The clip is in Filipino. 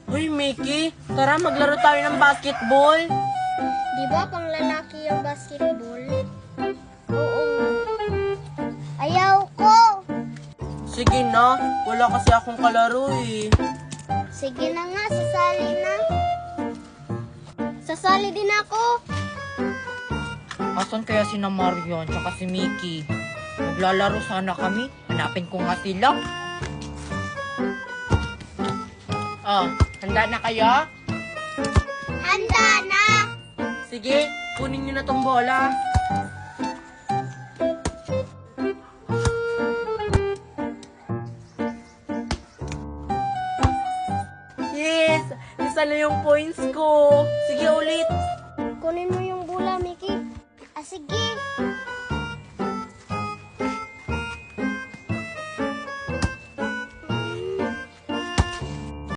Uy, Mickey, tara maglaro tayo ng basketball. Di ba pang lalaki yung basketball? Oo nga. Ayaw ko! Sige na, wala kasi akong kalaro eh. Sige na nga, sasali na. Sasali din ako. Asan kaya si na Marion tsaka si Mickey? Maglalaro sana kami. Hanapin ko nga sila. Handa na kayo? Handa na! Sige, kunin nyo na tong bola. Yes! Isa na yung points ko. Sige ulit. Kunin mo yung bola, Mickey. Ah, sige.